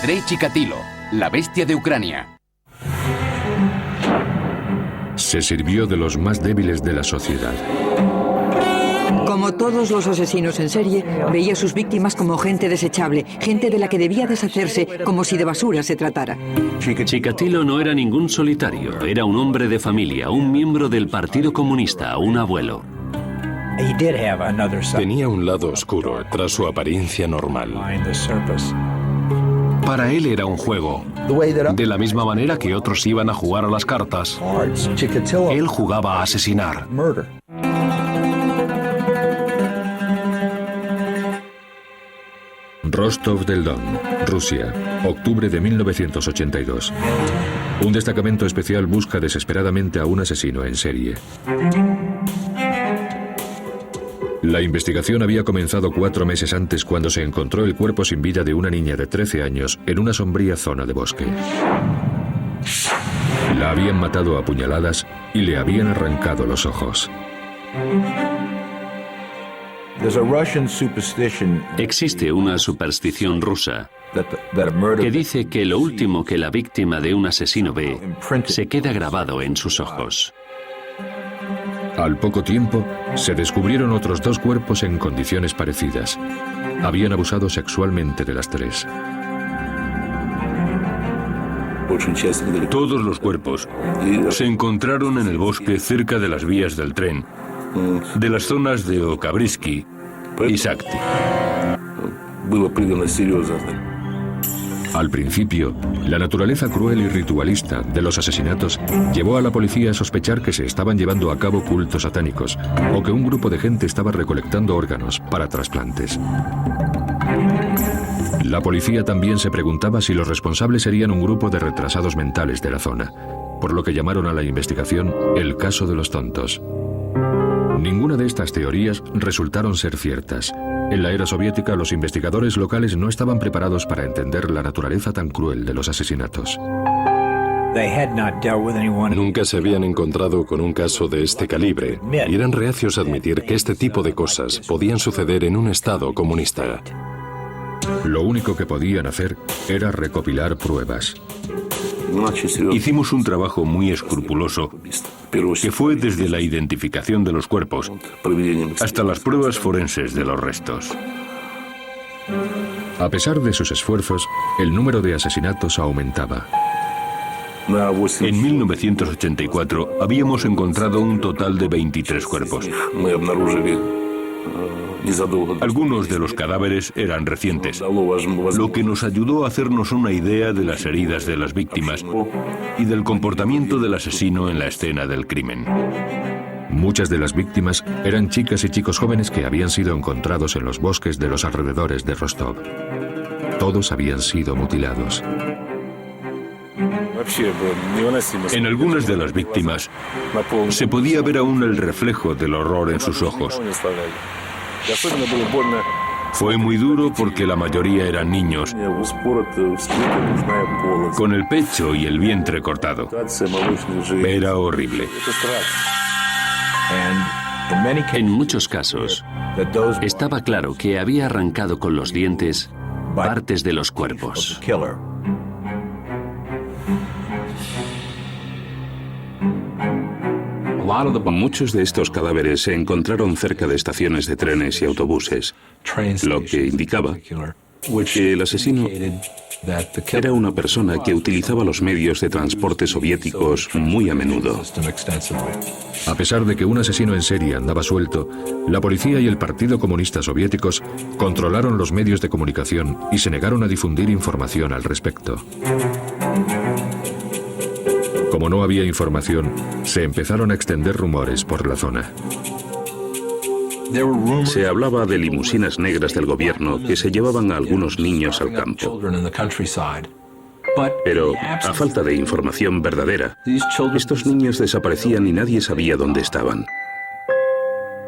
Andrei Chikatilo, la bestia de Ucrania. Se sirvió de los más débiles de la sociedad. Como todos los asesinos en serie, veía a sus víctimas como gente desechable, gente de la que debía deshacerse como si de basura se tratara. Chikatilo no era ningún solitario, era un hombre de familia, un miembro del Partido Comunista, un abuelo. Tenía un lado oscuro tras su apariencia normal. Para él era un juego. De la misma manera que otros iban a jugar a las cartas, él jugaba a asesinar. Rostov del Don, Rusia, octubre de 1982. Un destacamento especial busca desesperadamente a un asesino en serie. La investigación había comenzado 4 meses antes cuando se encontró el cuerpo sin vida de una niña de 13 años en una sombría zona de bosque. La habían matado a puñaladas y le habían arrancado los ojos. Existe una superstición rusa que dice que lo último que la víctima de un asesino ve se queda grabado en sus ojos. Al poco tiempo, se descubrieron otros 2 cuerpos en condiciones parecidas. Habían abusado sexualmente de las 3. Todos los cuerpos se encontraron en el bosque cerca de las vías del tren, de las zonas de Okabrisky y Sakti. Al principio, la naturaleza cruel y ritualista de los asesinatos llevó a la policía a sospechar que se estaban llevando a cabo cultos satánicos o que un grupo de gente estaba recolectando órganos para trasplantes. La policía también se preguntaba si los responsables serían un grupo de retrasados mentales de la zona, por lo que llamaron a la investigación el caso de los tontos. Ninguna de estas teorías resultaron ser ciertas. En la era soviética, los investigadores locales no estaban preparados para entender la naturaleza tan cruel de los asesinatos. Nunca se habían encontrado con un caso de este calibre y eran reacios a admitir que este tipo de cosas podían suceder en un estado comunista. Lo único que podían hacer era recopilar pruebas. Hicimos un trabajo muy escrupuloso, que fue desde la identificación de los cuerpos hasta las pruebas forenses de los restos. A pesar de sus esfuerzos, el número de asesinatos aumentaba. En 1984 habíamos encontrado un total de 23 cuerpos. Algunos de los cadáveres eran recientes, lo que nos ayudó a hacernos una idea de las heridas de las víctimas y del comportamiento del asesino en la escena del crimen. Muchas de las víctimas eran chicas y chicos jóvenes que habían sido encontrados en los bosques de los alrededores de Rostov. Todos habían sido mutilados. En algunas de las víctimas se podía ver aún el reflejo del horror en sus ojos. Fue muy duro porque la mayoría eran niños, con el pecho y el vientre cortado. Era horrible. En muchos casos, estaba claro que había arrancado con los dientes partes de los cuerpos. Muchos de estos cadáveres se encontraron cerca de estaciones de trenes y autobuses, lo que indicaba que el asesino era una persona que utilizaba los medios de transporte soviéticos muy a menudo. A pesar de que un asesino en serie andaba suelto, la policía y el Partido Comunista soviéticos controlaron los medios de comunicación y se negaron a difundir información al respecto. Como no había información, se empezaron a extender rumores por la zona. Se hablaba de limusinas negras del gobierno que se llevaban a algunos niños al campo. Pero, a falta de información verdadera, estos niños desaparecían y nadie sabía dónde estaban.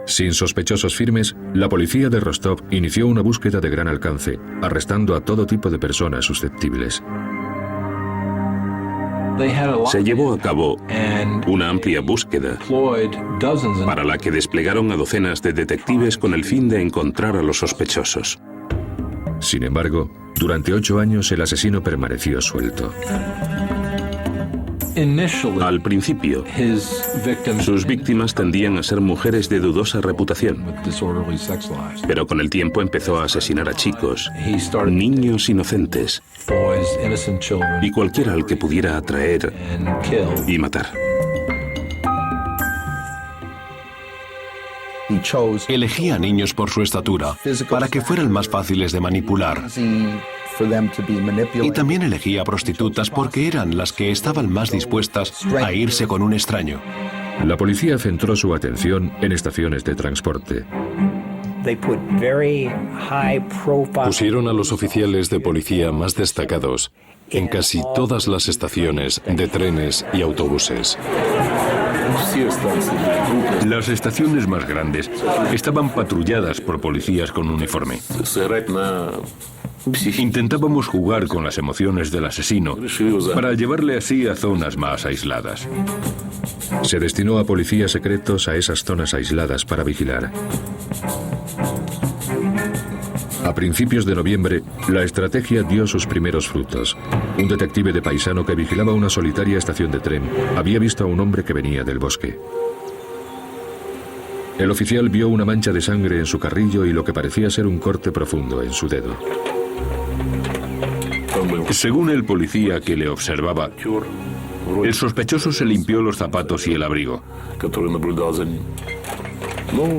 Sin sospechosos firmes, la policía de Rostov inició una búsqueda de gran alcance, arrestando a todo tipo de personas susceptibles. Se llevó a cabo una amplia búsqueda para la que desplegaron a docenas de detectives con el fin de encontrar a los sospechosos. Sin embargo, Durante 8 años el asesino permaneció suelto. Al principio, sus víctimas tendían a ser mujeres de dudosa reputación, pero con el tiempo empezó a asesinar a chicos, niños inocentes y cualquiera al que pudiera atraer y matar. Elegía a niños por su estatura, para que fueran más fáciles de manipular. Y también elegía a prostitutas porque eran las que estaban más dispuestas a irse con un extraño. La policía centró su atención en estaciones de transporte. Pusieron a los oficiales de policía más destacados en casi todas las estaciones de trenes y autobuses. Las estaciones más grandes estaban patrulladas por policías con uniforme. Intentábamos jugar con las emociones del asesino para llevarle así a zonas más aisladas. Se destinó a policías secretos a esas zonas aisladas para vigilar. A principios de noviembre, la estrategia dio sus primeros frutos. Un detective de paisano que vigilaba una solitaria estación de tren había visto a un hombre que venía del bosque. El oficial vio una mancha de sangre en su carrillo y lo que parecía ser un corte profundo en su dedo. Según el policía que le observaba, el sospechoso se limpió los zapatos y el abrigo.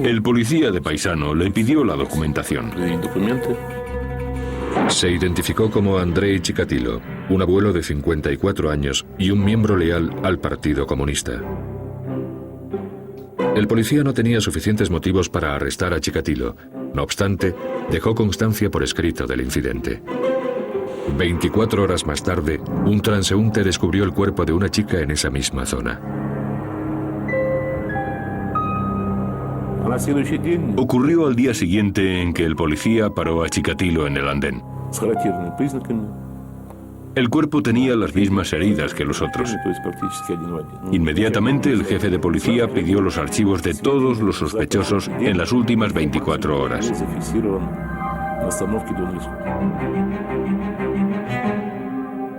El policía de paisano le pidió la documentación. Se identificó como Andrei Chikatilo, un abuelo de 54 años y un miembro leal al Partido Comunista. El policía no tenía suficientes motivos para arrestar a Chikatilo. No obstante, dejó constancia por escrito del incidente. 24 horas más tarde, un transeúnte descubrió el cuerpo de una chica en esa misma zona. Ocurrió al día siguiente en que el policía paró a Chikatilo en el andén. El cuerpo tenía las mismas heridas que los otros. Inmediatamente el jefe de policía pidió los archivos de todos los sospechosos en las últimas 24 horas.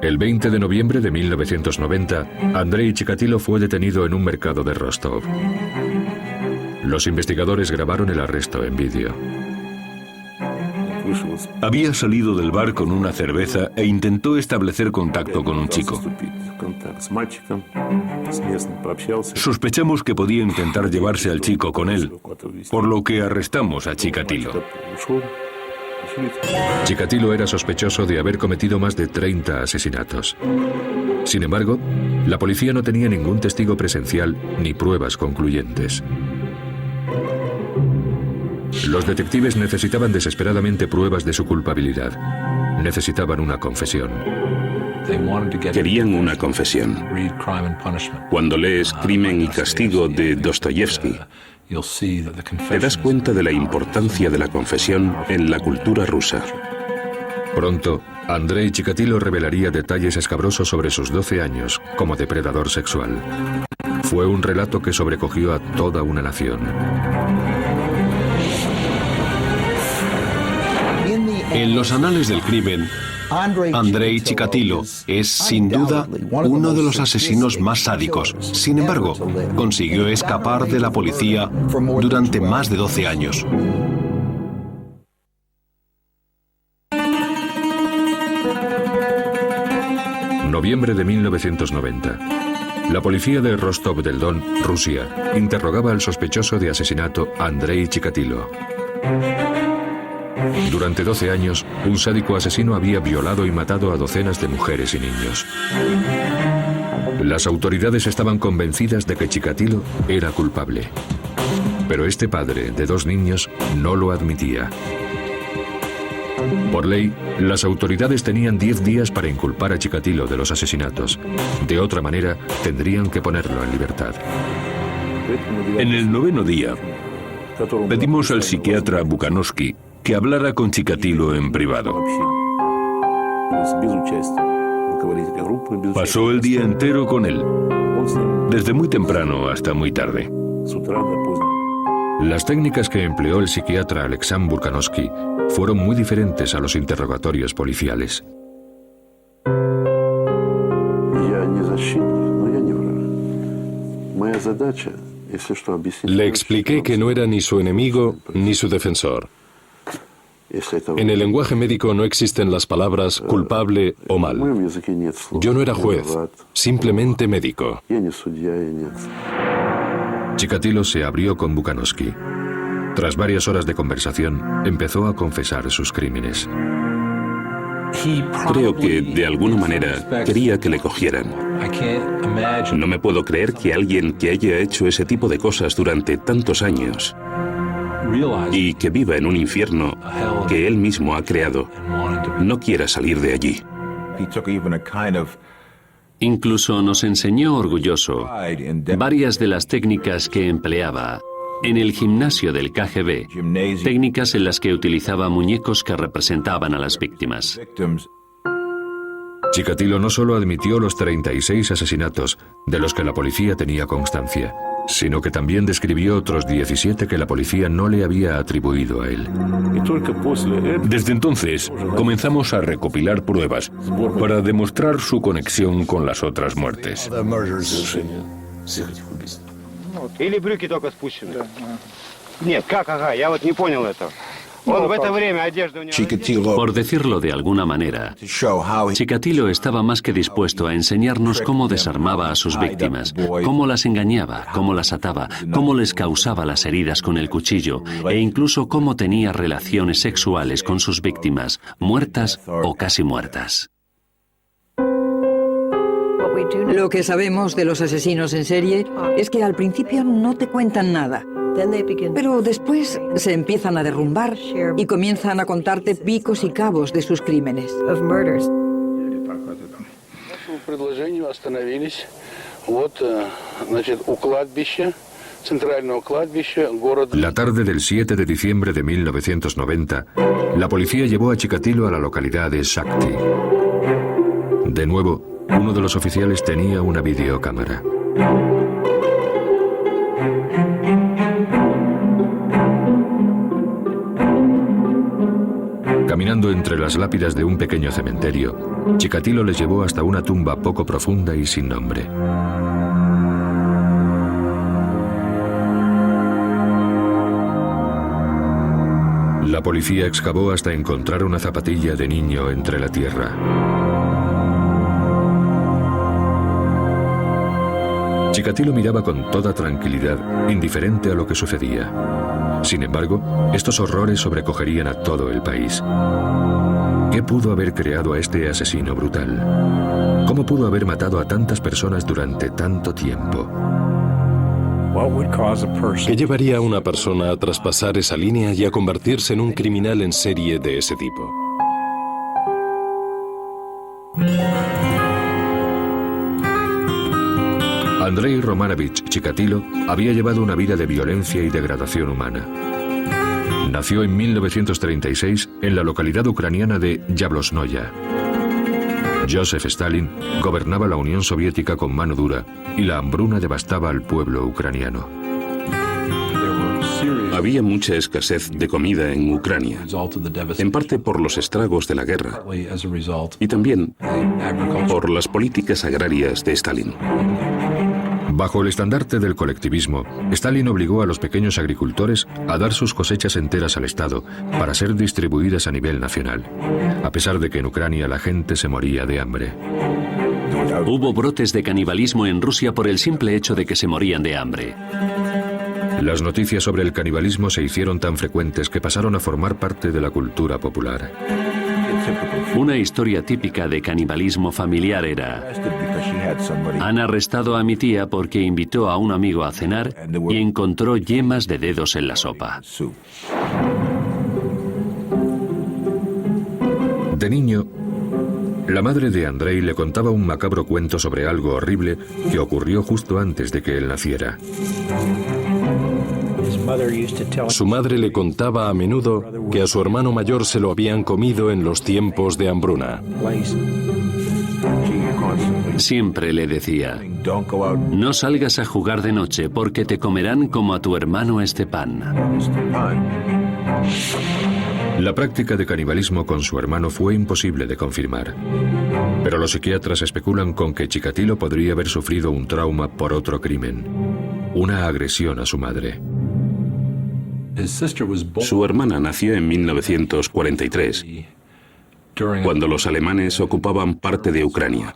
El 20 de noviembre de 1990, Andrei Chikatilo fue detenido en un mercado de Rostov. Los investigadores grabaron el arresto en vídeo. Había salido del bar con una cerveza e intentó establecer contacto con un chico. Sospechamos que podía intentar llevarse al chico con él, por lo que arrestamos a Chikatilo. Chikatilo era sospechoso de haber cometido más de 30 asesinatos. Sin embargo, la policía no tenía ningún testigo presencial ni pruebas concluyentes. Los detectives necesitaban desesperadamente pruebas de su culpabilidad. Necesitaban una confesión. Querían una confesión. Cuando lees Crimen y Castigo de Dostoyevsky, te das cuenta de la importancia de la confesión en la cultura rusa. Pronto, Andrei Chikatilo revelaría detalles escabrosos sobre sus 12 años como depredador sexual. Fue un relato que sobrecogió a toda una nación. En los anales del crimen, Andrei Chikatilo es, sin duda, uno de los asesinos más sádicos. Sin embargo, consiguió escapar de la policía durante más de 12 años. Noviembre de 1990. La policía de Rostov del Don, Rusia, interrogaba al sospechoso de asesinato Andrei Chikatilo. Durante 12 años, un sádico asesino había violado y matado a docenas de mujeres y niños. Las autoridades estaban convencidas de que Chikatilo era culpable. Pero este padre de 2 niños no lo admitía. Por ley, las autoridades tenían 10 días para inculpar a Chikatilo de los asesinatos. De otra manera, tendrían que ponerlo en libertad. En el 9º día, pedimos al psiquiatra Bukanovsky que hablara con Chikatilo en privado. Pasó el día entero con él, desde muy temprano hasta muy tarde. Las técnicas que empleó el psiquiatra Aleksandr Burkanovsky fueron muy diferentes a los interrogatorios policiales. Le expliqué que no era ni su enemigo ni su defensor. En el lenguaje médico no existen las palabras culpable o mal. Yo no era juez, simplemente médico. Chikatilo se abrió con Burkanovsky. Tras varias horas de conversación, empezó a confesar sus crímenes. Creo que, de alguna manera, quería que le cogieran. No me puedo creer que alguien que haya hecho ese tipo de cosas durante tantos años y que viva en un infierno que él mismo ha creado, no quiera salir de allí. Incluso nos enseñó orgulloso varias de las técnicas que empleaba en el gimnasio del KGB, técnicas en las que utilizaba muñecos que representaban a las víctimas. Chikatilo no solo admitió los 36 asesinatos de los que la policía tenía constancia, sino que también describió otros 17 que la policía no le había atribuido a él. Desde entonces, comenzamos a recopilar pruebas para demostrar su conexión con las otras muertes. Или брюки только спущены? Нет, как, ага, я вот не понял этого. Он в это время одежда у него... Por decirlo de alguna manera, Chikatilo estaba más que dispuesto a enseñarnos cómo desarmaba a sus víctimas, cómo las engañaba, cómo las ataba, cómo les causaba las heridas con el cuchillo e incluso cómo tenía relaciones sexuales con sus víctimas, muertas o casi muertas. Lo que sabemos de los asesinos en serie es que al principio no te cuentan nada, pero después se empiezan a derrumbar y comienzan a contarte picos y cabos de sus crímenes. La tarde del 7 de diciembre de 1990, la policía llevó a Chikatilo a la localidad de Shakti. De nuevo, uno de los oficiales tenía una videocámara. Caminando entre las lápidas de un pequeño cementerio, Chikatilo les llevó hasta una tumba poco profunda y sin nombre. La policía excavó hasta encontrar una zapatilla de niño entre la tierra. Chikatilo miraba con toda tranquilidad, indiferente a lo que sucedía. Sin embargo, estos horrores sobrecogerían a todo el país. ¿Qué pudo haber creado a este asesino brutal? ¿Cómo pudo haber matado a tantas personas durante tanto tiempo? ¿Qué llevaría a una persona a traspasar esa línea y a convertirse en un criminal en serie de ese tipo? Andrei Romanovich Chikatilo había llevado una vida de violencia y degradación humana. Nació en 1936 en la localidad ucraniana de Yablosnoya. Joseph Stalin gobernaba la Unión Soviética con mano dura y la hambruna devastaba al pueblo ucraniano. Había mucha escasez de comida en Ucrania, en parte por los estragos de la guerra y también por las políticas agrarias de Stalin. Bajo el estandarte del colectivismo, Stalin obligó a los pequeños agricultores a dar sus cosechas enteras al Estado para ser distribuidas a nivel nacional, a pesar de que en Ucrania la gente se moría de hambre. Hubo brotes de canibalismo en Rusia por el simple hecho de que se morían de hambre. Las noticias sobre el canibalismo se hicieron tan frecuentes que pasaron a formar parte de la cultura popular. Una historia típica de canibalismo familiar era: han arrestado a mi tía porque invitó a un amigo a cenar y encontró yemas de dedos en la sopa. De niño, la madre de Andrei le contaba un macabro cuento sobre algo horrible que ocurrió justo antes de que él naciera. Su madre le contaba a menudo que a su hermano mayor se lo habían comido en los tiempos de hambruna. Siempre le decía: no salgas a jugar de noche porque te comerán como a tu hermano Stepan. La práctica de canibalismo con su hermano fue imposible de confirmar, pero los psiquiatras especulan con que Chikatilo podría haber sufrido un trauma por otro crimen, una agresión a su madre. Su hermana nació en 1943, cuando los alemanes ocupaban parte de Ucrania.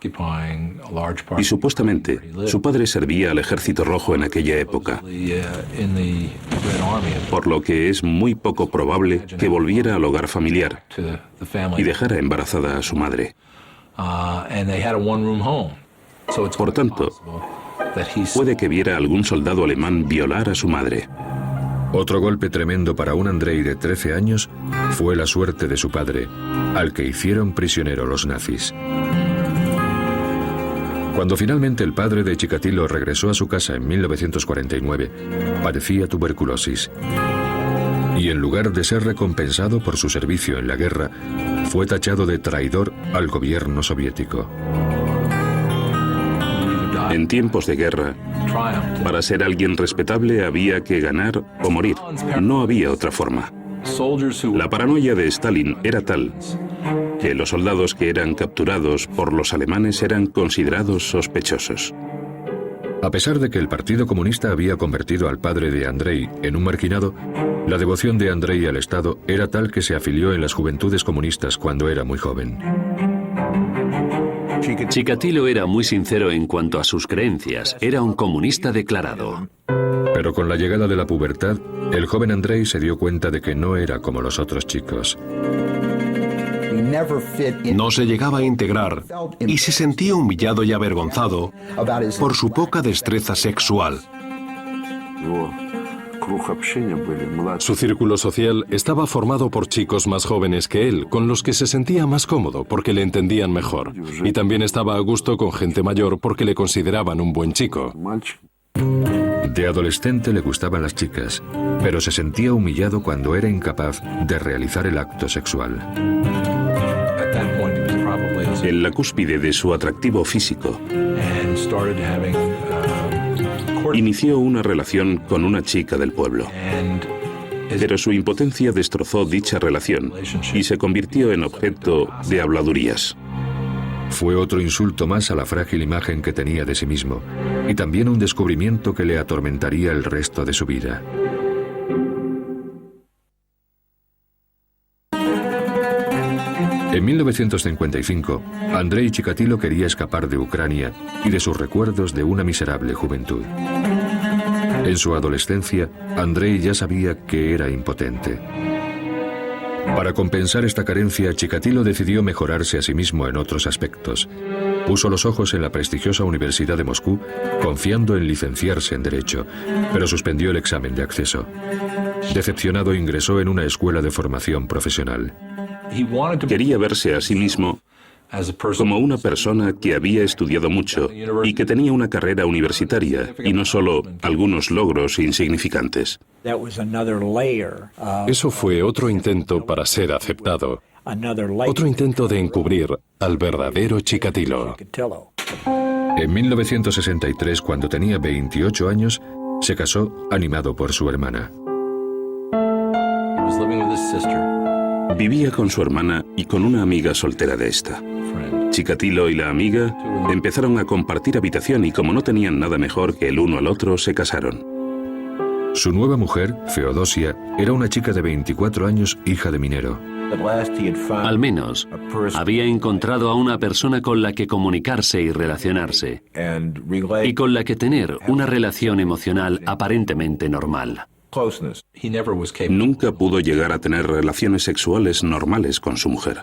Y supuestamente, su padre servía al Ejército Rojo en aquella época, por lo que es muy poco probable que volviera al hogar familiar y dejara embarazada a su madre. Por tanto, puede que viera a algún soldado alemán violar a su madre. Otro golpe tremendo para un Andrei de 13 años fue la suerte de su padre, al que hicieron prisionero los nazis. Cuando finalmente el padre de Chikatilo regresó a su casa en 1949, padecía tuberculosis. Y en lugar de ser recompensado por su servicio en la guerra, fue tachado de traidor al gobierno soviético. En tiempos de guerra, para ser alguien respetable había que ganar o morir. No había otra forma. La paranoia de Stalin era tal que los soldados que eran capturados por los alemanes eran considerados sospechosos. A pesar de que el Partido Comunista había convertido al padre de Andrei en un marginado, la devoción de Andrei al Estado era tal que se afilió en las Juventudes Comunistas cuando era muy joven. Chikatilo era muy sincero en cuanto a sus creencias. Era un comunista declarado. Pero con la llegada de la pubertad, el joven Andrei se dio cuenta de que no era como los otros chicos. No se llegaba a integrar y se sentía humillado y avergonzado por su poca destreza sexual. Su círculo social estaba formado por chicos más jóvenes que él, con los que se sentía más cómodo porque le entendían mejor. Y también estaba a gusto con gente mayor porque le consideraban un buen chico. De adolescente le gustaban las chicas, pero se sentía humillado cuando era incapaz de realizar el acto sexual. En la cúspide de su atractivo físico, inició una relación con una chica del pueblo. Pero su impotencia destrozó dicha relación y se convirtió en objeto de habladurías. Fue otro insulto más a la frágil imagen que tenía de sí mismo, y también un descubrimiento que le atormentaría el resto de su vida. En 1955, Andrei Chikatilo quería escapar de Ucrania y de sus recuerdos de una miserable juventud. En su adolescencia, Andrei ya sabía que era impotente. Para compensar esta carencia, Chikatilo decidió mejorarse a sí mismo en otros aspectos. Puso los ojos en la prestigiosa Universidad de Moscú, confiando en licenciarse en Derecho, pero suspendió el examen de acceso. Decepcionado, ingresó en una escuela de formación profesional. Quería verse a sí mismo como una persona que había estudiado mucho y que tenía una carrera universitaria y no solo algunos logros insignificantes. Eso fue otro intento para ser aceptado. Otro intento de encubrir al verdadero Chikatilo. En 1963, cuando tenía 28 años, se casó animado por su hermana. Vivía con su hermana y con una amiga soltera de esta. Chikatilo y la amiga empezaron a compartir habitación y como no tenían nada mejor que el uno al otro, se casaron. Su nueva mujer, Feodosia, era una chica de 24 años, hija de minero. Al menos, había encontrado a una persona con la que comunicarse y relacionarse, y con la que tener una relación emocional aparentemente normal. Nunca pudo llegar a tener relaciones sexuales normales con su mujer,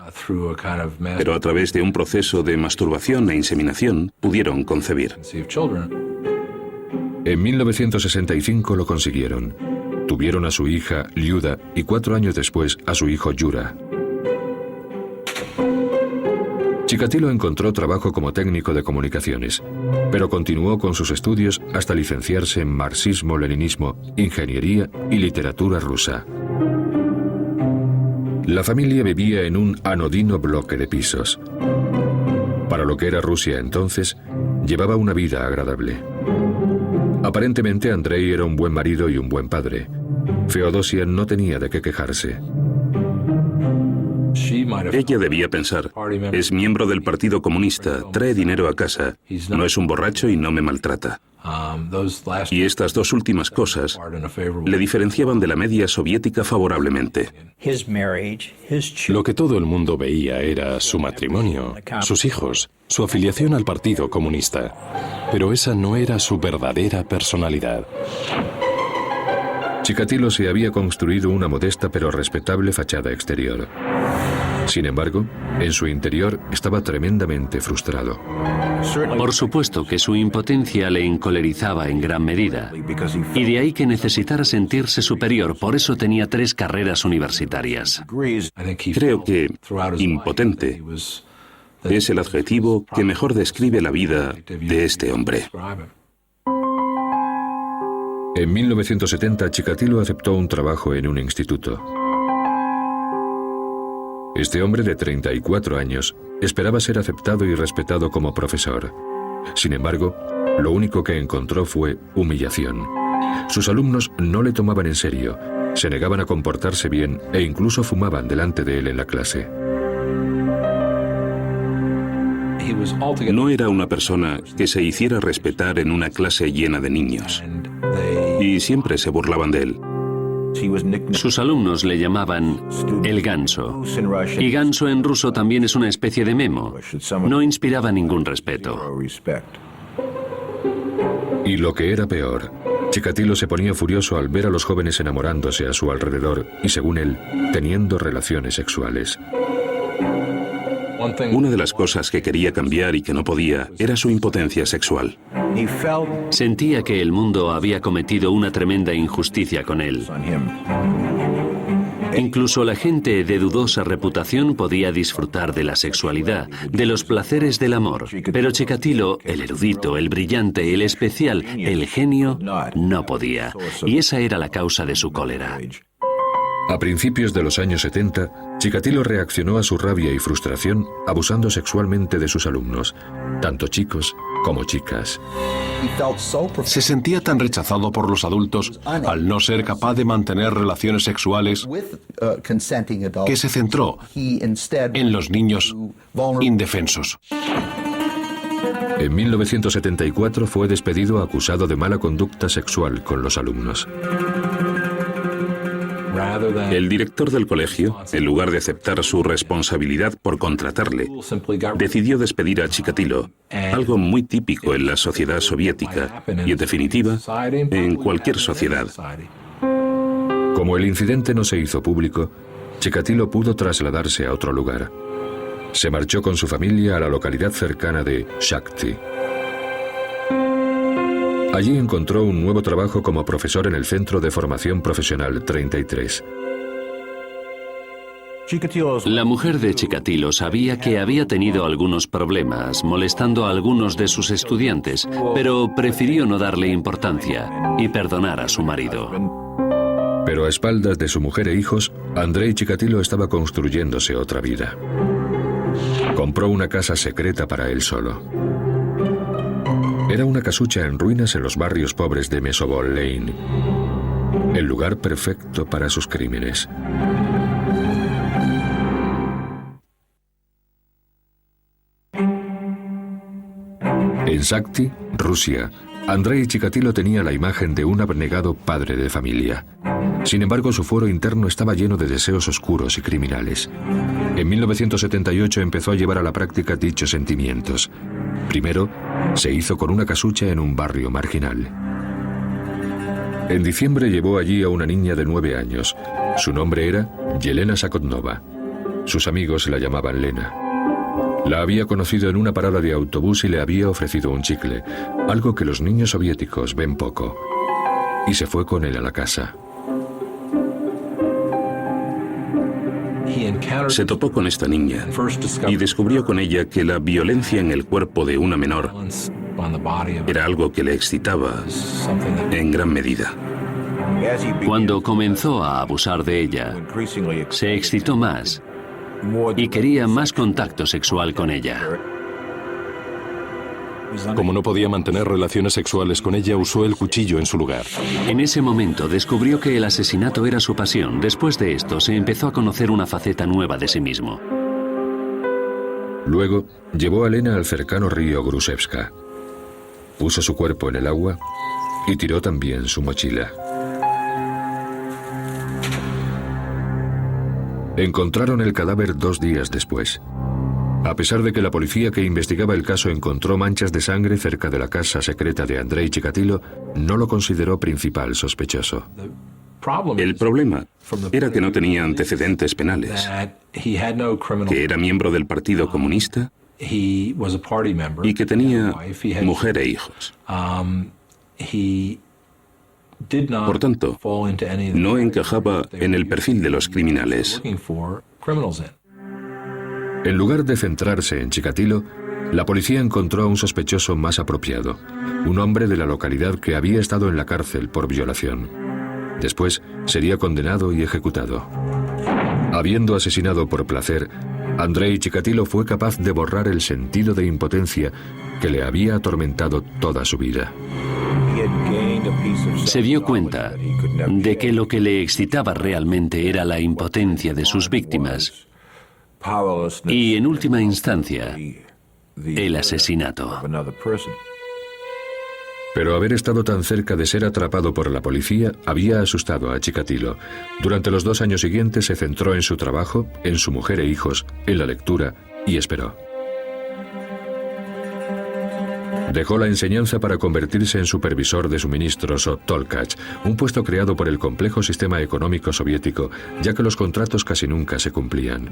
pero a través de un proceso de masturbación e inseminación pudieron concebir. En 1965 lo consiguieron. Tuvieron a su hija, Liuda, y 4 años después a su hijo, Yura. Chikatilo encontró trabajo como técnico de comunicaciones, pero continuó con sus estudios hasta licenciarse en marxismo-leninismo, ingeniería y literatura rusa. La familia vivía en un anodino bloque de pisos. Para lo que era Rusia entonces, Llevaba una vida agradable. Aparentemente Andrei era un buen marido y un buen padre. Feodosia no tenía de qué quejarse. Ella debía pensar, es miembro del Partido Comunista, trae dinero a casa, no es un borracho y no me maltrata. Y estas dos últimas cosas le diferenciaban de la media soviética favorablemente. Lo que todo el mundo veía era su matrimonio, sus hijos, su afiliación al Partido Comunista. Pero esa no era su verdadera personalidad. Chikatilo se había construido una modesta pero respetable fachada exterior. Sin embargo, en su interior estaba tremendamente frustrado. Por supuesto que su impotencia le encolerizaba en gran medida, y de ahí que necesitara sentirse superior, por eso tenía 3 carreras universitarias. Creo que impotente es el adjetivo que mejor describe la vida de este hombre. En 1970, Chikatilo aceptó un trabajo en un instituto. Este hombre de 34 años esperaba ser aceptado y respetado como profesor. Sin embargo, lo único que encontró fue humillación. Sus alumnos no le tomaban en serio, se negaban a comportarse bien e incluso fumaban delante de él en la clase. No era una persona que se hiciera respetar en una clase llena de niños. Y siempre se burlaban de él. Sus alumnos le llamaban el ganso. Y ganso en ruso también es una especie de memo. No inspiraba ningún respeto. Y lo que era peor, Chikatilo se ponía furioso al ver a los jóvenes enamorándose a su alrededor y, según él, teniendo relaciones sexuales. Una de las cosas que quería cambiar y que no podía era su impotencia sexual. Sentía que el mundo había cometido una tremenda injusticia con él. Incluso la gente de dudosa reputación podía disfrutar de la sexualidad, de los placeres del amor. Pero Chikatilo, el erudito, el brillante, el especial, el genio, no podía. Y esa era la causa de su cólera. A principios de los años 70, Chikatilo reaccionó a su rabia y frustración abusando sexualmente de sus alumnos, tanto chicos como chicas. Se sentía tan rechazado por los adultos al no ser capaz de mantener relaciones sexuales que se centró en los niños indefensos. En 1974 fue despedido acusado de mala conducta sexual con los alumnos. El director del colegio, en lugar de aceptar su responsabilidad por contratarle, decidió despedir a Chikatilo, algo muy típico en la sociedad soviética y, en definitiva, en cualquier sociedad. Como el incidente no se hizo público, Chikatilo pudo trasladarse a otro lugar. Se marchó con su familia a la localidad cercana de Shakti. Allí encontró un nuevo trabajo como profesor en el Centro de Formación Profesional 33. La mujer de Chikatilo sabía que había tenido algunos problemas, molestando a algunos de sus estudiantes, pero prefirió no darle importancia y perdonar a su marido. Pero a espaldas de su mujer e hijos, Andrei Chikatilo estaba construyéndose otra vida. Compró una casa secreta para él solo. Era una casucha en ruinas en los barrios pobres de Mesobol Lane, el lugar perfecto para sus crímenes. En Shakti, Rusia, Andrei Chikatilo tenía la imagen de un abnegado padre de familia. Sin embargo, su fuero interno estaba lleno de deseos oscuros y criminales. En 1978 empezó a llevar a la práctica dichos sentimientos. Primero, se hizo con una casucha en un barrio marginal. En diciembre llevó allí a una niña de 9 años. Su nombre era Yelena Sakhotnova. Sus amigos la llamaban Lena. La había conocido en una parada de autobús y le había ofrecido un chicle, algo que los niños soviéticos ven poco. Y se fue con él a la casa. Se topó con esta niña y descubrió con ella que la violencia en el cuerpo de una menor era algo que le excitaba en gran medida. Cuando comenzó a abusar de ella, se excitó más y quería más contacto sexual con ella. Como no podía mantener relaciones sexuales con ella, usó el cuchillo en su lugar. En ese momento descubrió que el asesinato era su pasión. Después de esto, se empezó a conocer una faceta nueva de sí mismo. Luego, llevó a Lena al cercano río Grusevska. Puso su cuerpo en el agua y tiró también su mochila. Encontraron el cadáver 2 días después. A pesar de que la policía que investigaba el caso encontró manchas de sangre cerca de la casa secreta de Andrei Chikatilo, no lo consideró principal sospechoso. El problema era que no tenía antecedentes penales, que era miembro del Partido Comunista y que tenía mujer e hijos. Por tanto, no encajaba en el perfil de los criminales. En lugar de centrarse en Chikatilo, la policía encontró a un sospechoso más apropiado, un hombre de la localidad que había estado en la cárcel por violación. Después sería condenado y ejecutado. Habiendo asesinado por placer, Andrei Chikatilo fue capaz de borrar el sentido de impotencia que le había atormentado toda su vida. Se dio cuenta de que lo que le excitaba realmente era la impotencia de sus víctimas y, en última instancia, el asesinato. Pero haber estado tan cerca de ser atrapado por la policía había asustado a Chikatilo. Durante los 2 años siguientes se centró en su trabajo, en su mujer e hijos, en la lectura y esperó. Dejó la enseñanza para convertirse en supervisor de suministros o tolkach, un puesto creado por el complejo sistema económico soviético, ya que los contratos casi nunca se cumplían.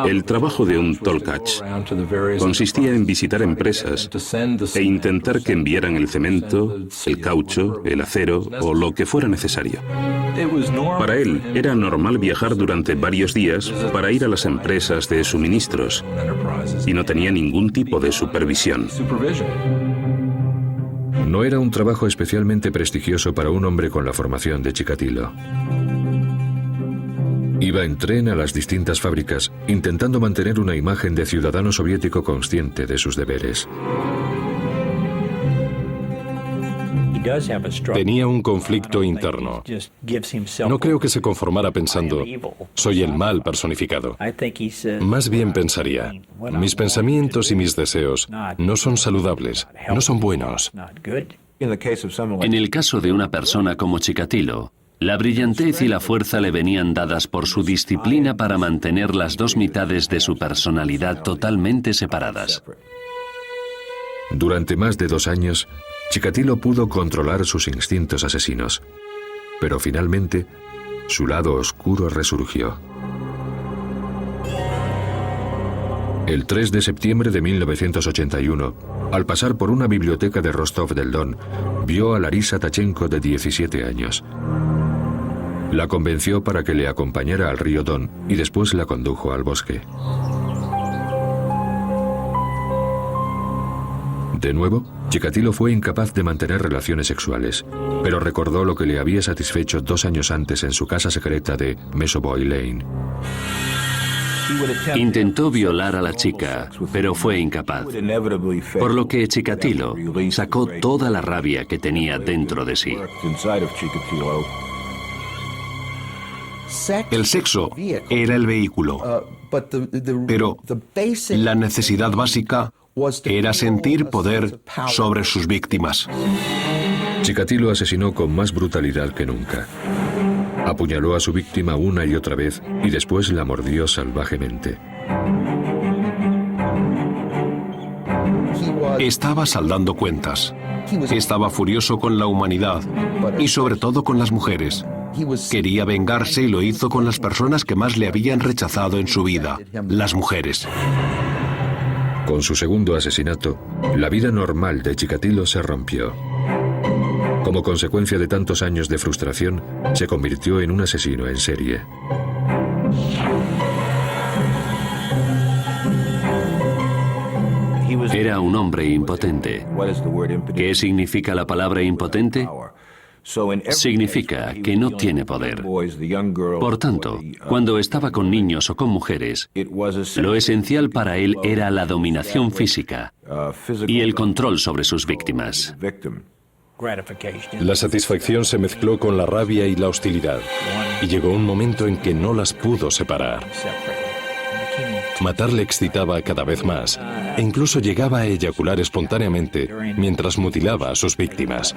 El trabajo de un tolkach consistía en visitar empresas e intentar que enviaran el cemento, el caucho, el acero o lo que fuera necesario. Para él era normal viajar durante varios días para ir a las empresas de suministros y no tenía ningún tipo de supervisión. No era un trabajo especialmente prestigioso para un hombre con la formación de Chikatilo. Iba en tren a las distintas fábricas, intentando mantener una imagen de ciudadano soviético consciente de sus deberes. Tenía un conflicto interno. No creo que se conformara pensando, soy el mal personificado. Más bien pensaría, mis pensamientos y mis deseos no son saludables, no son buenos. En el caso de una persona como Chikatilo, la brillantez y la fuerza le venían dadas por su disciplina para mantener las 2 mitades de su personalidad totalmente separadas. Durante más de 2 años, Chikatilo pudo controlar sus instintos asesinos, pero finalmente su lado oscuro resurgió. El 3 de septiembre de 1981, al pasar por una biblioteca de Rostov del Don, vio a Larisa Tachenko de 17 años. La convenció para que le acompañara al río Don y después la condujo al bosque. De nuevo, Chikatilo fue incapaz de mantener relaciones sexuales, pero recordó lo que le había satisfecho 2 años antes en su casa secreta de Mesoboy Lane. Intentó violar a la chica, pero fue incapaz, por lo que Chikatilo sacó toda la rabia que tenía dentro de sí. El sexo era el vehículo, pero la necesidad básica era sentir poder sobre sus víctimas. Chikatilo asesinó con más brutalidad que nunca. Apuñaló a su víctima una y otra vez y después la mordió salvajemente. Estaba saldando cuentas. Estaba furioso con la humanidad y sobre todo con las mujeres. Quería vengarse y lo hizo con las personas que más le habían rechazado en su vida, las mujeres. Con su segundo asesinato, la vida normal de Chikatilo se rompió. Como consecuencia de tantos años de frustración, se convirtió en un asesino en serie. Era un hombre impotente. ¿Qué significa la palabra impotente? Significa que no tiene poder. Por tanto, cuando estaba con niños o con mujeres, lo esencial para él era la dominación física y el control sobre sus víctimas. La satisfacción se mezcló con la rabia y la hostilidad, y llegó un momento en que no las pudo separar. Matar le excitaba cada vez más, e incluso llegaba a eyacular espontáneamente mientras mutilaba a sus víctimas.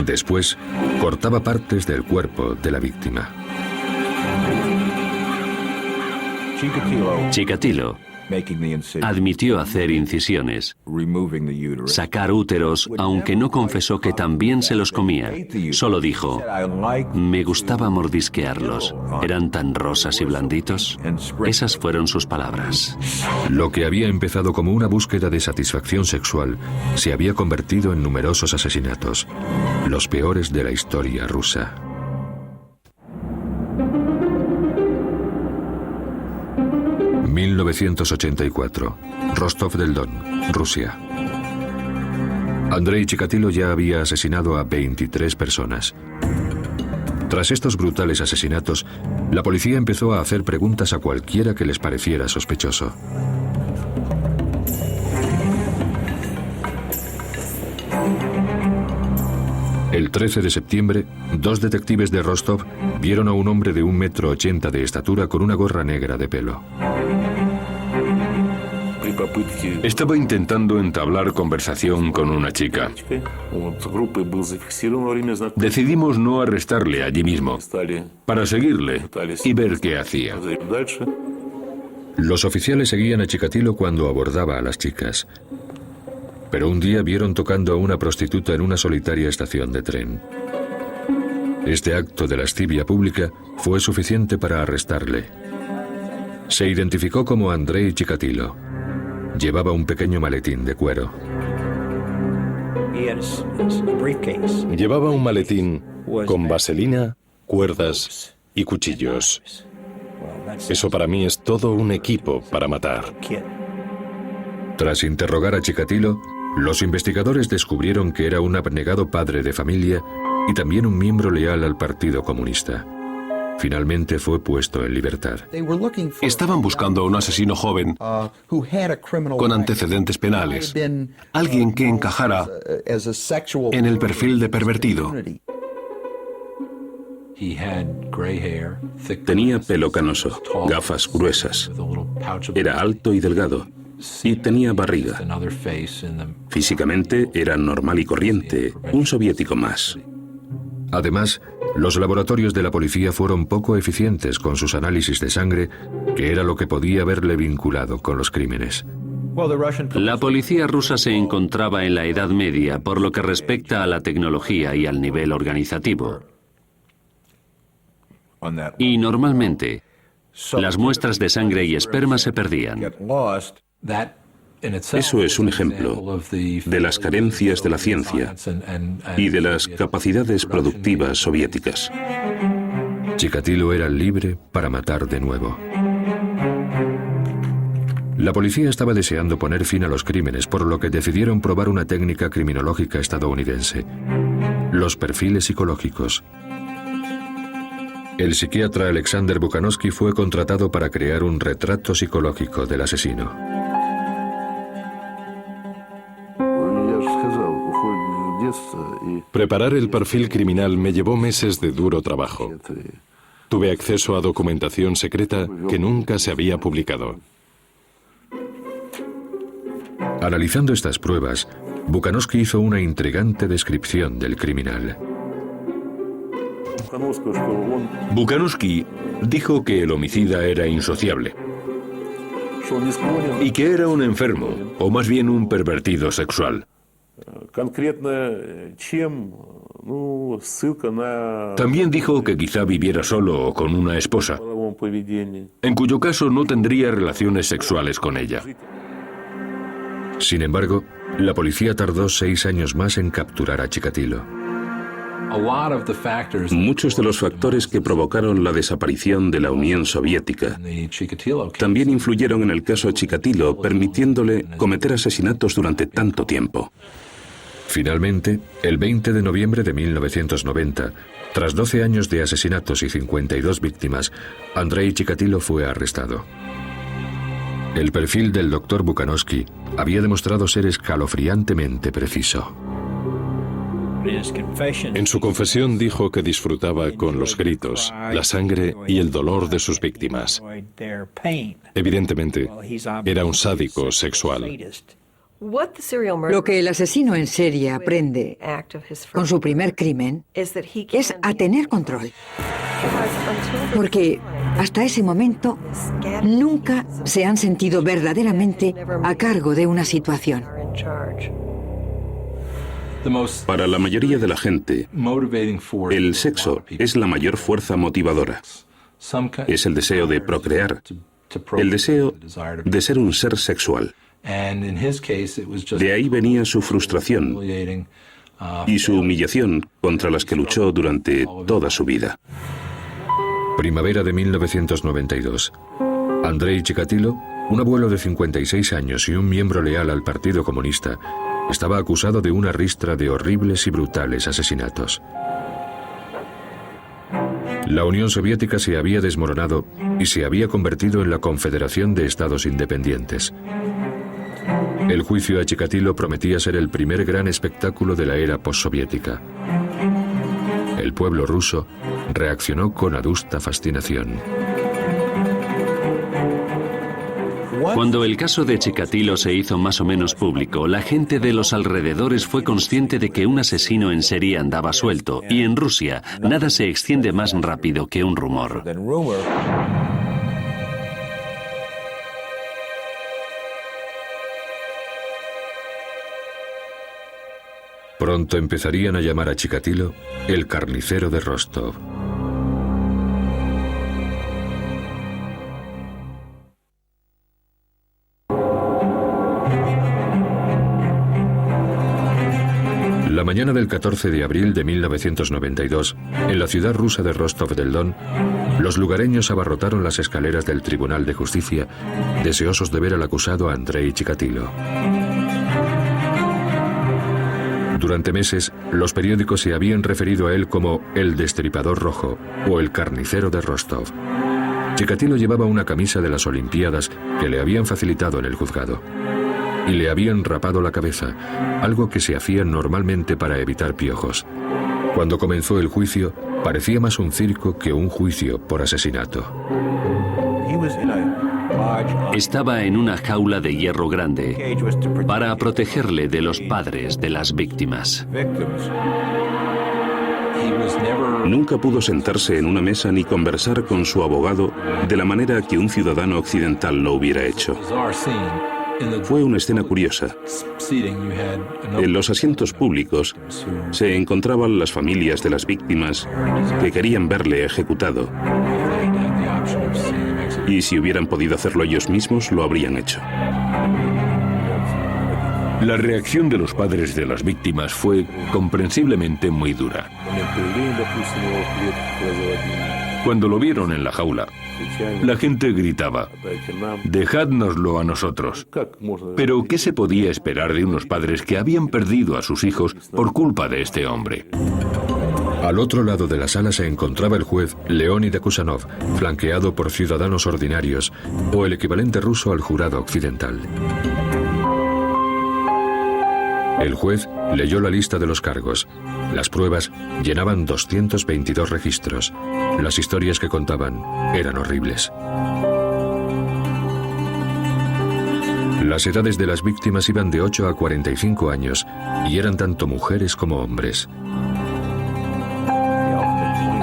Después, cortaba partes del cuerpo de la víctima. Chikatilo admitió hacer incisiones, sacar úteros, aunque no confesó que también se los comía. Solo dijo, me gustaba mordisquearlos. ¿Eran tan rosas y blanditos? Esas fueron sus palabras. Lo que había empezado como una búsqueda de satisfacción sexual se había convertido en numerosos asesinatos, los peores de la historia rusa. En 1984, Rostov del Don, Rusia. Andrei Chikatilo ya había asesinado a 23 personas. Tras estos brutales asesinatos, la policía empezó a hacer preguntas a cualquiera que les pareciera sospechoso. El 13 de septiembre, 2 detectives de Rostov vieron a un hombre de 1,80 m de estatura con una gorra negra de pelo. Estaba intentando entablar conversación con una chica. Decidimos no arrestarle allí mismo, para seguirle y ver qué hacía. Los oficiales seguían a Chikatilo cuando abordaba a las chicas. Pero un día vieron tocando a una prostituta en una solitaria estación de tren. Este acto de lascivia pública fue suficiente para arrestarle. Se identificó como Andrei Chikatilo. Llevaba un pequeño maletín de cuero. Llevaba un maletín con vaselina, cuerdas y cuchillos. Eso para mí es todo un equipo para matar. Tras interrogar a Chikatilo, los investigadores descubrieron que era un abnegado padre de familia y también un miembro leal al Partido Comunista. Finalmente fue puesto en libertad. Estaban buscando a un asesino joven con antecedentes penales, alguien que encajara en el perfil de pervertido. Tenía pelo canoso, gafas gruesas, era alto y delgado y tenía barriga. Físicamente era normal y corriente, un soviético más. Además, los laboratorios de la policía fueron poco eficientes con sus análisis de sangre, que era lo que podía haberle vinculado con los crímenes. La policía rusa se encontraba en la Edad Media por lo que respecta a la tecnología y al nivel organizativo. Y normalmente, las muestras de sangre y esperma se perdían. Eso es un ejemplo de las carencias de la ciencia y de las capacidades productivas soviéticas. Chikatilo era libre para matar de nuevo. La policía estaba deseando poner fin a los crímenes, por lo que decidieron probar una técnica criminológica estadounidense: los perfiles psicológicos. El psiquiatra Alexander Bukanovsky fue contratado para crear un retrato psicológico del asesino. Preparar el perfil criminal me llevó meses de duro trabajo. Tuve acceso a documentación secreta que nunca se había publicado. Analizando estas pruebas, Bukanovsky hizo una intrigante descripción del criminal. Bukanovsky dijo que el homicida era insociable y que era un enfermo, o más bien un pervertido sexual. También dijo que quizá viviera solo o con una esposa, en cuyo caso no tendría relaciones sexuales con ella. Sin embargo, la policía tardó 6 años más en capturar a Chikatilo. Muchos de los factores que provocaron la desaparición de la Unión Soviética también influyeron en el caso Chikatilo, permitiéndole cometer asesinatos durante tanto tiempo. Finalmente, el 20 de noviembre de 1990, tras 12 años de asesinatos y 52 víctimas, Andrei Chikatilo fue arrestado. El perfil del Dr. Bukanowski había demostrado ser escalofriantemente preciso. En su confesión dijo que disfrutaba con los gritos, la sangre y el dolor de sus víctimas. Evidentemente, era un sádico sexual. Lo que el asesino en serie aprende con su primer crimen es a tener control. Porque hasta ese momento nunca se han sentido verdaderamente a cargo de una situación. Para la mayoría de la gente, el sexo es la mayor fuerza motivadora. Es el deseo de procrear, el deseo de ser un ser sexual. De ahí venía su frustración y su humillación contra las que luchó durante toda su vida. Primavera de 1992. Andrei Chikatilo, un abuelo de 56 años y un miembro leal al Partido Comunista, estaba acusado de una ristra de horribles y brutales asesinatos. La Unión Soviética se había desmoronado y se había convertido en la Confederación de Estados Independientes. El juicio a Chikatilo prometía ser el primer gran espectáculo de la era postsoviética. El pueblo ruso reaccionó con adusta fascinación. Cuando el caso de Chikatilo se hizo más o menos público, la gente de los alrededores fue consciente de que un asesino en serie andaba suelto, y en Rusia nada se extiende más rápido que un rumor. Pronto empezarían a llamar a Chikatilo el carnicero de Rostov. La mañana del 14 de abril de 1992, en la ciudad rusa de Rostov del Don, los lugareños abarrotaron las escaleras del Tribunal de Justicia, deseosos de ver al acusado Andrei Chikatilo. Durante meses, los periódicos se habían referido a él como el Destripador Rojo o el Carnicero de Rostov. Chikatilo llevaba una camisa de las Olimpiadas que le habían facilitado en el juzgado. Y le habían rapado la cabeza, algo que se hacía normalmente para evitar piojos. Cuando comenzó el juicio, parecía más un circo que un juicio por asesinato. Estaba en una jaula de hierro grande para protegerle de los padres de las víctimas. Nunca pudo sentarse en una mesa ni conversar con su abogado de la manera que un ciudadano occidental lo hubiera hecho. Fue una escena curiosa. En los asientos públicos se encontraban las familias de las víctimas que querían verle ejecutado. Y si hubieran podido hacerlo ellos mismos, lo habrían hecho. La reacción de los padres de las víctimas fue comprensiblemente muy dura. Cuando lo vieron en la jaula, la gente gritaba: «Dejádnoslo a nosotros». Pero ¿qué se podía esperar de unos padres que habían perdido a sus hijos por culpa de este hombre? Al otro lado de la sala se encontraba el juez Leonid Akusanov, flanqueado por ciudadanos ordinarios, o el equivalente ruso al jurado occidental. El juez leyó la lista de los cargos. Las pruebas llenaban 222 registros. Las historias que contaban eran horribles. Las edades de las víctimas iban de 8 a 45 años y eran tanto mujeres como hombres.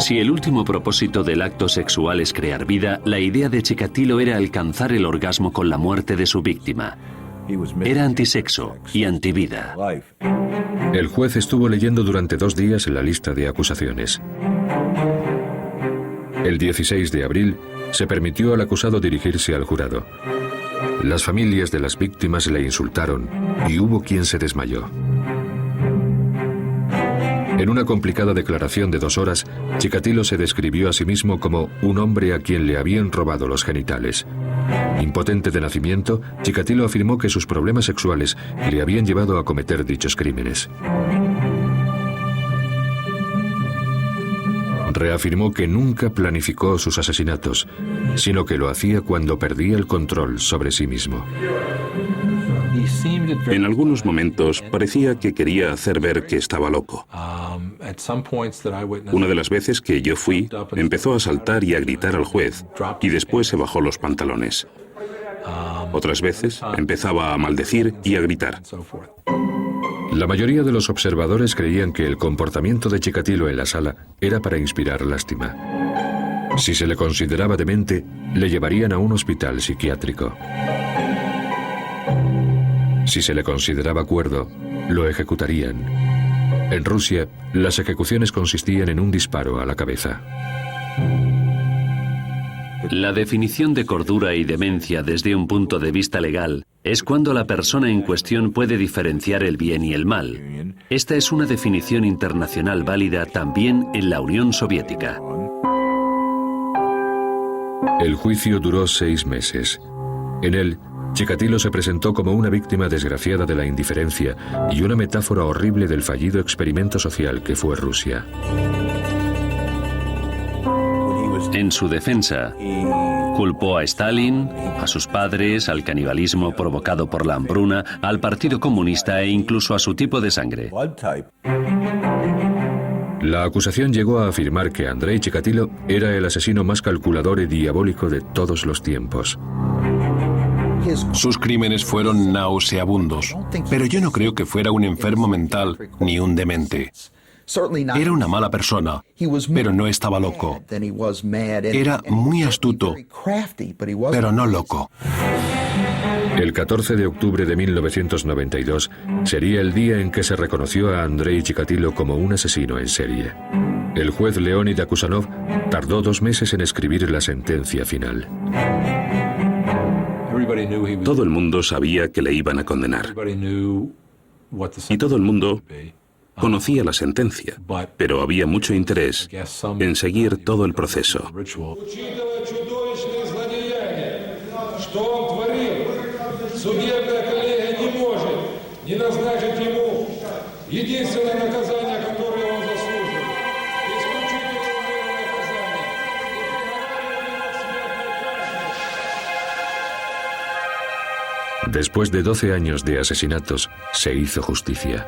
Si el último propósito del acto sexual es crear vida, la idea de Chikatilo era alcanzar el orgasmo con la muerte de su víctima. Era antisexo y antivida. El juez estuvo leyendo durante 2 días la lista de acusaciones. El 16 de abril se permitió al acusado dirigirse al jurado. Las familias de las víctimas le insultaron y hubo quien se desmayó. En una complicada declaración de 2 horas, Chikatilo se describió a sí mismo como un hombre a quien le habían robado los genitales. Impotente de nacimiento, Chikatilo afirmó que sus problemas sexuales le habían llevado a cometer dichos crímenes. Reafirmó que nunca planificó sus asesinatos, sino que lo hacía cuando perdía el control sobre sí mismo. En algunos momentos parecía que quería hacer ver que estaba loco. Una de las veces que yo fui, empezó a saltar y a gritar al juez, y después se bajó los pantalones. Otras veces empezaba a maldecir y a gritar. La mayoría de los observadores creían que el comportamiento de Chikatilo en la sala era para inspirar lástima. Si se le consideraba demente, le llevarían a un hospital psiquiátrico. Si se le consideraba cuerdo, lo ejecutarían. En Rusia, las ejecuciones consistían en un disparo a la cabeza. La definición de cordura y demencia desde un punto de vista legal es cuando la persona en cuestión puede diferenciar el bien y el mal. Esta es una definición internacional válida también en la Unión Soviética. El juicio duró 6 meses. En él, Chikatilo se presentó como una víctima desgraciada de la indiferencia y una metáfora horrible del fallido experimento social que fue Rusia. En su defensa, culpó a Stalin, a sus padres, al canibalismo provocado por la hambruna, al Partido Comunista e incluso a su tipo de sangre. La acusación llegó a afirmar que Andrei Chikatilo era el asesino más calculador y diabólico de todos los tiempos. Sus crímenes fueron nauseabundos, pero yo no creo que fuera un enfermo mental ni un demente. Era una mala persona, pero no estaba loco. Era muy astuto, pero no loco. El 14 de octubre de 1992 sería el día en que se reconoció a Andrei Chikatilo como un asesino en serie. El juez Leonid Akusanov tardó 2 meses en escribir la sentencia final. Todo el mundo sabía que le iban a condenar. Y todo el mundo conocía la sentencia, pero había mucho interés en seguir todo el proceso. Después de 12 años de asesinatos, se hizo justicia.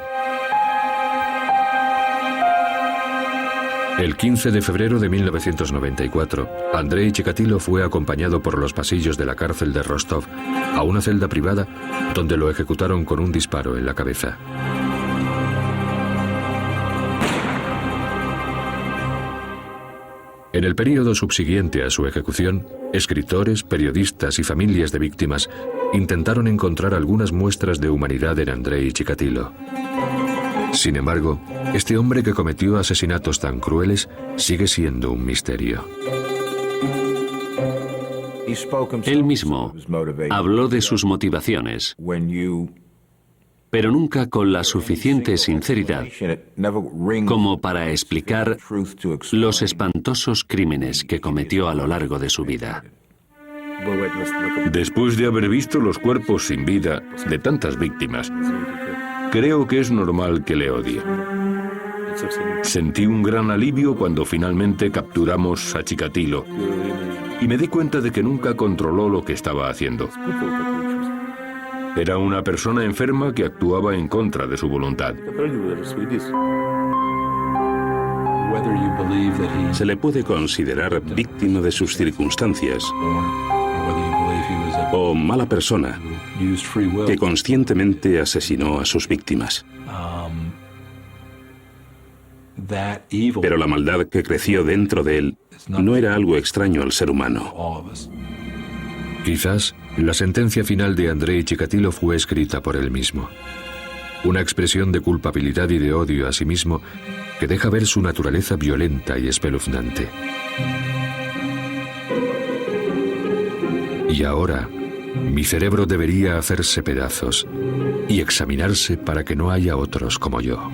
El 15 de febrero de 1994, Andrei Chikatilo fue acompañado por los pasillos de la cárcel de Rostov a una celda privada donde lo ejecutaron con un disparo en la cabeza. En el período subsiguiente a su ejecución, escritores, periodistas y familias de víctimas intentaron encontrar algunas muestras de humanidad en Andrei Chikatilo. Sin embargo, este hombre que cometió asesinatos tan crueles sigue siendo un misterio. Él mismo habló de sus motivaciones, pero nunca con la suficiente sinceridad como para explicar los espantosos crímenes que cometió a lo largo de su vida. Después de haber visto los cuerpos sin vida de tantas víctimas, creo que es normal que le odie. Sentí un gran alivio cuando finalmente capturamos a Chikatilo y me di cuenta de que nunca controló lo que estaba haciendo. Era una persona enferma que actuaba en contra de su voluntad. Se le puede considerar víctima de sus circunstancias o mala persona que conscientemente asesinó a sus víctimas. Pero la maldad que creció dentro de él no era algo extraño al ser humano. Quizás la sentencia final de Andrei Chikatilo fue escrita por él mismo. Una expresión de culpabilidad y de odio a sí mismo que deja ver su naturaleza violenta y espeluznante. Y ahora, mi cerebro debería hacerse pedazos y examinarse para que no haya otros como yo.